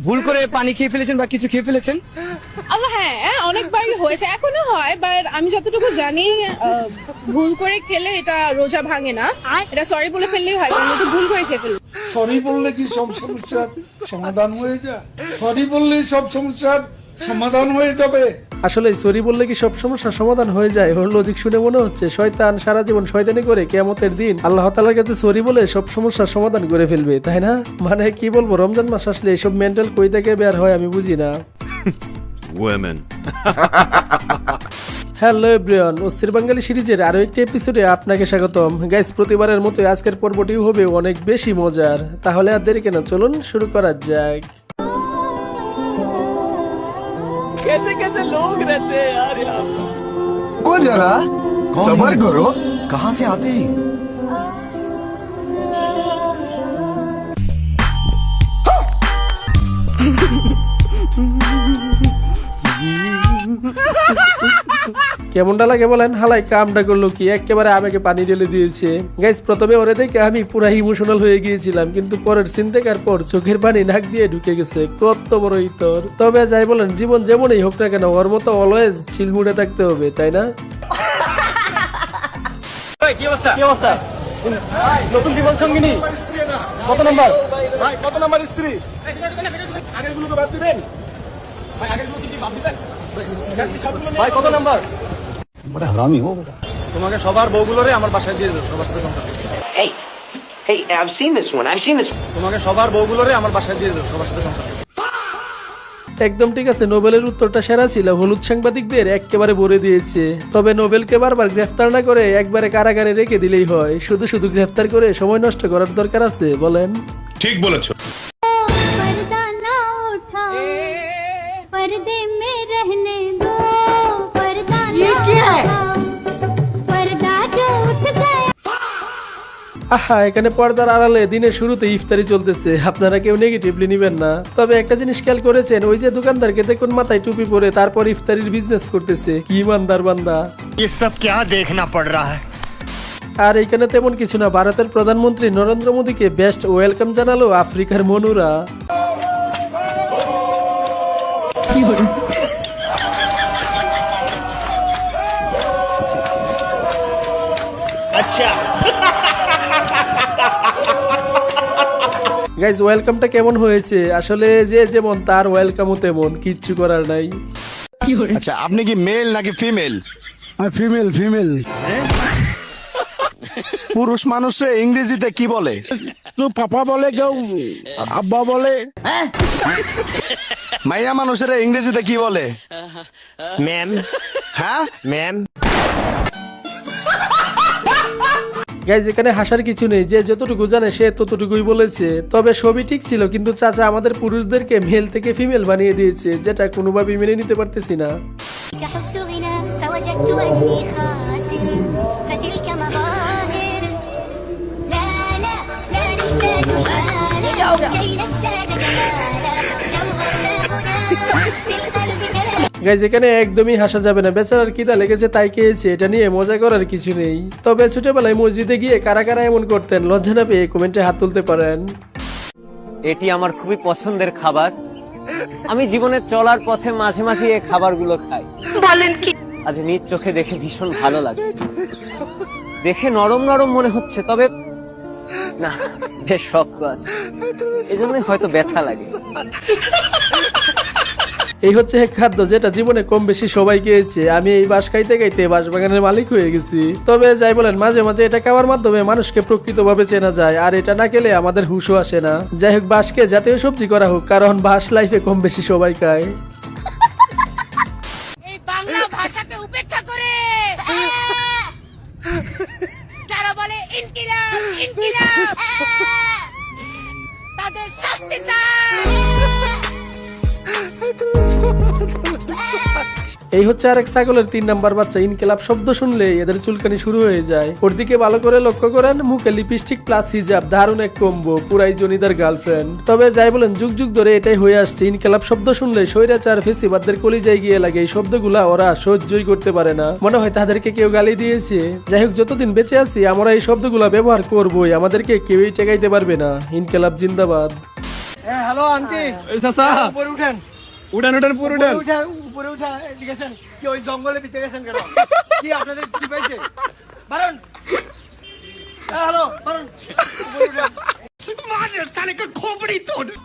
ভুল করে পানি খেয়ে ফেলেছেন বা কিছু খেয়ে ফেলেছেন? আল্লাহ, হ্যাঁ, অনেকবারই হয়েছে, এখনো হয়, বাট আমি যতটুকু জানি ভুল করে খেলে এটা রোজা ভাঙে না, এটা সরি বলে ফেললেই হয়, কারণ এটা ভুল করে খেয়ে ফেললে। সরি বললে কি সব সমস্যার সমাধান হয়ে যায়? সরি বললেই সব সমস্যার সমাধান হয়ে যাবে? আসলে সরি বললে কি সব সমস্যার সমাধান হয়ে যায়? ওর লজিক শুনে মনে হচ্ছে শয়তান সারা জীবন শয়তানি করে কিয়ামতের দিন আল্লাহ তাআলার কাছে সরি বলে সব সমস্যার সমাধান করে ফেলবে, তাই না? মানে কি বলবো, রমজান মাস আসলে এসব মেন্টাল কই থেকে বের হয় আমি বুঝি না। Women. হ্যালো এভরিওয়ান, অস্থির বাঙালি সিরিজের আরো একটি এপিসোডে আপনাকে স্বাগতম। গাইস, প্রতিবারের মতো আজকের পর্বটিও হবে অনেক বেশি মজার। তাহলে আর দেরি কেন, চলুন শুরু করা যাক। कैसे कैसे लोग रहते हैं यार यहाँ पर। को जरा सबर करो। कहाँ से आते हैं? কেমনটা লাগে বলেন? হালাই কামটা করলো কি, একেবারে আবেগে পানি ঢেলে দিয়েছে। গাইস, প্রথমে ওরে দেখে আমি পুরা ইমোশনাল হয়ে গিয়েছিলাম, কিন্তু পরের সিন দেখার পর চোখের পানি নাক দিয়ে ঢুকে গেছে। কত বড় ইতর। তবে যাই বলেন, জীবন যেমনই হোক না কেন, ওর মতো অলওয়েজ চিলমুড়ে থাকতে হবে, তাই না? কি অবস্থা? কি অবস্থা? নতুন জীবন সঙ্গিনী কত নম্বর? ভাই কত নাম্বার স্ত্রী? আগেরগুলোকে বাদ দিবেন। ভাই কত নম্বর? বড় হারামি হো বেটা। তোমাকে সবার বউগুলোরে আমার বাসায় দিয়ে দেবো, সবার সাথে সংসার করতে। Hey, I've seen this one. তোমাকে সবার বউগুলোরে আমার বাসায় দিয়ে দেবো, সবার সাথে সংসার করতে। একদম ঠিক আছে, নোবেলের উত্তরটা সেরা ছিল। হলুদ সাংবাদিকদের একেবারে ভরে দিয়েছে। তবে নোবেলকে বারবার গ্রেফতার না করে একবারে কারাগারে রেখে দিলেই হয়। শুধু শুধু গ্রেফতার করে সময় নষ্ট করার দরকার আছে বলেন? ठीक बोलेছো। पर्दा ना उठा, पर्दे में रहने दो, पर्दा ये क्या है? पर्दा जो उठ गया। আহা, এখানে পর্দার আড়ালে দিনের শুরুতে ইফতারি চলতেছে, আপনারা কেউ নেগেটিভলি নিবেন না। তবে একটা জিনিস খেয়াল করেছেন, ওই যে দোকানদারকে দেখুন মাথায় টুপি পরে তারপর ইফতারির বিজনেস করতেছে, কি ইমানদার বান্দা। ये सब क्या देखना पड़ रहा है? আর এখানে তেমন কিছু না, ভারতের প্রধানমন্ত্রী নরেন্দ্র মোদীকে বেস্ট ওয়েলকাম জানালো আফ্রিকার মনুরা। গাইজ, ওয়েলকামটা কেমন হয়েছে? আসলে যে যেমন তার ওয়েলকামও তেমন, কিচ্ছু করার নাই। আচ্ছা, আপনি কি মেল নাকি ফিমেল? Female female. পুরুষ মানুষে ইংরেজিতে কি বলে? কেউ পাপা বলে, কেউ আব্বা বলে। মাইয়া মানুষের ইংরেজিতে কি বলে? ম্যাম। হ্যাঁ ম্যাম। গাইজ, এখানে হাসার কিছু নেই, যে যতটুকু জানে সে ততটুকুই বলেছে। তবে সবই ঠিক ছিল, কিন্তু চাচা আমাদের পুরুষদেরকে মেল থেকে ফিমেল বানিয়ে দিয়েছে, যেটা কোনোভাবেই মেনে নিতে পারতেছি না। كحسن غنى فوجدت أني خاسر فتلك مظاهر لا لا لا نحتاج مالا كي نزداد جمالا جوهرنا هنا في القلب كلام। গাইজ, এখানে একদমই হাসা যাবে না, বেচারার কিদা লেগেছে তাই খেয়েছে, এটা নিয়ে মজা করার কিছু নেই। তবে ছোটবেলায় মসজিদে গিয়ে কারা কারা এমন করতেন, লজ্জা না পেয়ে কমেন্টে হাত তুলতে পারেন। এটি আমার খুবই পছন্দের খাবার। আমি জীবনে চলার পথে মাঝে মাঝে এই খাবারগুলো খাই। বলেন কি? আজ নিজ চোখে দেখে ভীষণ ভালো লাগছে। দেখে নরম নরম মনে হচ্ছে, তবে না, বেশ শক্ত আছে, এজন্যই হয়তো ব্যথা লাগে। এই হচ্ছে এক খাদ্য যেটা জীবনে কম বেশি সবাই খেয়েছে। আমি এই বাঁশ খাইতে খাইতে বাঁশবাগানের মালিক হয়ে গেছি। তবে যাই বলেন, মাঝে মাঝে এটা খাওয়ার মাধ্যমে মানুষকে প্রকৃতভাবে চেনা যায়, আর এটা না খেলে আমাদের হুঁশও আসে না। যাই হোক, বাঁশকে জাতীয় সবজি করা হোক, কারণ বাঁশ লাইফে কম বেশি সবাই খায়। এই বাংলা ভাষাকে উপেক্ষা করে যারা বলে ইনকিলাব ইনকিলাব, তাদের শাস্তি চাই। এই হচ্ছে আরেক ছাগলের 3 নাম্বার বাচ্চা। ইনকিলাব শব্দ শুনলে এদের চুলকানি শুরু হয়ে যায়। ওর দিকে ভালো করে লক্ষ্য করেন, মুখে লিপস্টিক প্লাস হিজাব, দারুণ এক কম্বো, পুরাই জনিদার গার্লফ্রেন্ড। তবে যাই বলেন, যুগ যুগ ধরে এটাই হয়ে আসছে, ইনকিলাব শব্দ শুনলে স্বৈরাচার ফেসিবাদদের কলিজায় গিয়ে লাগে। এই শব্দগুলা ওরা সহ্যই করতে পারে না, মনে হয় তাদেরকে কেউ গালি দিয়েছে। যাই হোক, যতদিন বেঁচে আছি আমরা এই শব্দগুলা ব্যবহার করবোই, আমাদেরকে কেউই ঠেকাইতে পারবে না। ইনকিলাব জিন্দাবাদ। হ্যালো আন্টি, এই চাচা উপরে উঠেন, উঠান উঠান পুরো উঠান। উপরে উঠা গেছেন কি ওই জঙ্গলে ভিতরে গেছেন কেন? কি আপনাদের কি পাইছে? বারণ, হ্যালো বারণ, উপরে উঠেন।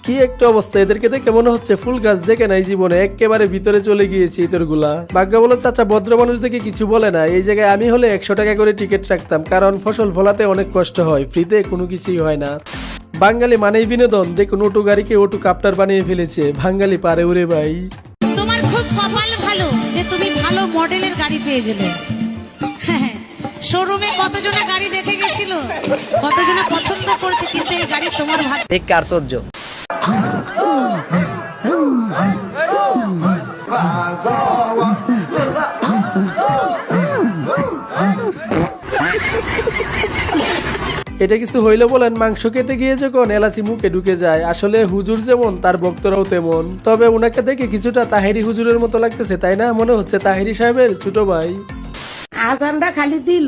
কি একটা অবস্থা, এদেরকে দেখে মনে হচ্ছে ফুল গাছ দেখে নাই জীবনে, একেবারে ভিতরে চলে গিয়েছি ইতরগুলা। ভাগ্য বলো চাচা ভদ্র মানুষ দেখে কিছু বলে না। এই জায়গায় আমি হলে 100 টাকা করে টিকিট রাখতাম, কারণ ফসল ফলাতে অনেক কষ্ট হয়, ফ্রিতে কোনো কিছুই হয় না। বাঙালি মানেই বিনোদন, দেখুন ওটু গাড়িকে ওটু কাপ্টার বানিয়ে ফেলেছে, বাঙালি পারে ওরে ভাই। তোমার খুব কপাল ভালো যে তুমি ভালো মডেলের গাড়ি পেয়ে গেলে। শোরুমে কতজনা গাড়ি দেখে গেছিল, কতজনা পছন্দ করছে, কিন্তু এই গাড়ি তোমার ভাগ্য। ঠিক আশ্চর্য। এটা কিছু হইলো বলেন, মাংস খেতে গিয়ে যখন এলাচি মুখে ঢুকে যায়। আসলে হুজুর যেমন তার ভক্তরাও তেমন। তবে ওনাকে দেখে কিছুটা তাহেরি হুজুরের মতো লাগতেছে, তাই না? মনে হচ্ছে তাহেরি সাহেবের ছোট ভাই। আজানটা খালি দিল,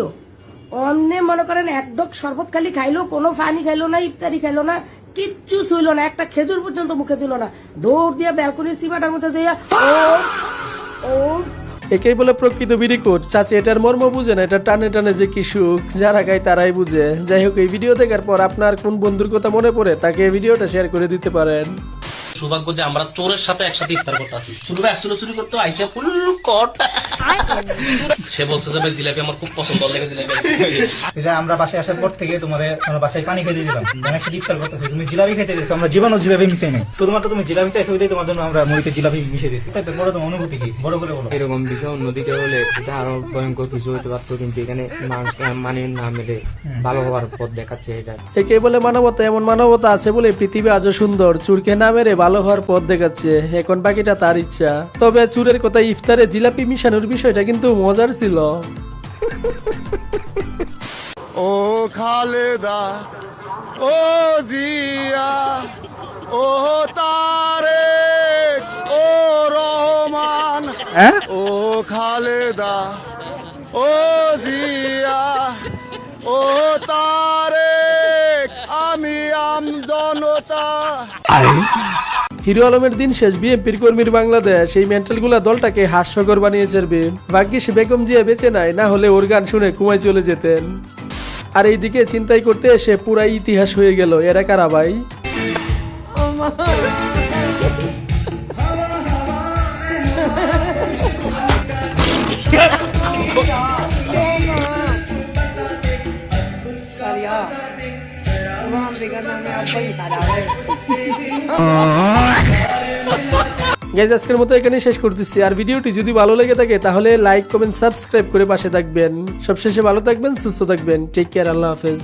অমনে মনে করেন এক ডক শরবত খালি খাইলো, কোনো পানি খাইলো না, ইফতারি খাইলো না, কিচ্ছু ছুইল না, একটা খেজুর পর্যন্ত মুখে দিল না। দৌড় দিয়ে ব্যালকনির চিবাটার মধ্যে যাইয়া ও একেই বলে প্রকৃত বিড়িকোট। চাচি এটার মর্ম বুঝে না, এটা টানে টানে যে কি সুখ, যারা খায় তারাই বুঝে। যাই হোক, এই ভিডিও দেখার পর আপনার কোন বন্ধুর কথা মনে পড়ে তাকে এই ভিডিওটা শেয়ার করে দিতে পারেন। সৌভাগ্য যে আমরা চোরের সাথে একসাথে ইফতার করতে আসি। শুরু একশো চুরি করতো, আইসা ফুল কট। সে বলছে যে ভাই জিলাপি আমার খুব পছন্দ, লেগে জিলাপি। আমরা বাসায় আসার পর থেকে তোমার বাসায় পানি খেতে দিলাম, একসাথে ইফতার করতেছি, তুমি জিলাপি খেতে দিচ্ছ, আমরা জীবনও জিলাপি মিশে নেই, শুধুমাত্র তুমি জিলাপি চাইছো, তোমার জন্য আমরা মুড়িতে জিলাপি মিশে দিচ্ছি। বড় তোমার অনুভূতি কি, বড় করে বলো। এরকম বিষয় অন্যদিকে হলে এটা আরো ভয়ঙ্কর কিছু হতে পারতো, কিন্তু এখানে মানে না মেলে ভালো হওয়ার পথ দেখাচ্ছে এটা। একে বলে মানবতা। এমন মানবতা আছে বলে পৃথিবী আজও সুন্দর। চুরকে না মেরে ভালো হওয়ার পথ দেখাচ্ছে, এখন বাকিটা তার ইচ্ছা। তবে চুরের কথা ইফতারে জিলাপি মিশানোর বিষয়টা কিন্তু মজার ছিল। ও খালেদা, ও জিয়া, ও তারেক, ও রহমান, ও খালেদা, ও জিয়া, ও তারেক, আমি আমজনতা। হিরো আলমের দিন শেষ, বিএনপির কর্মীর বাংলাদেশ। এই মেন্টালগুলা দলটাকে হাস্যকর বানিয়েছে। ভাগ্যিস বেগম জিয়া বেঁচে নাই, না হলে ওর গান শুনে ঘুমায় চলে যেতেন। আর এইদিকে চিন্তাই করতে এসে পুরাই ইতিহাস হয়ে গেল। এরা কারা ভাই? গাইজ আজকের মতো এখানেই শেষ করতেছি। আর ভিডিওটি যদি ভালো লেগে থাকে তাহলে লাইক কমেন্ট সাবস্ক্রাইব করে পাশে থাকবেন। সবশেষে ভালো থাকবেন, সুস্থ থাকবেন। টেক কেয়ার, আল্লাহ হাফেজ।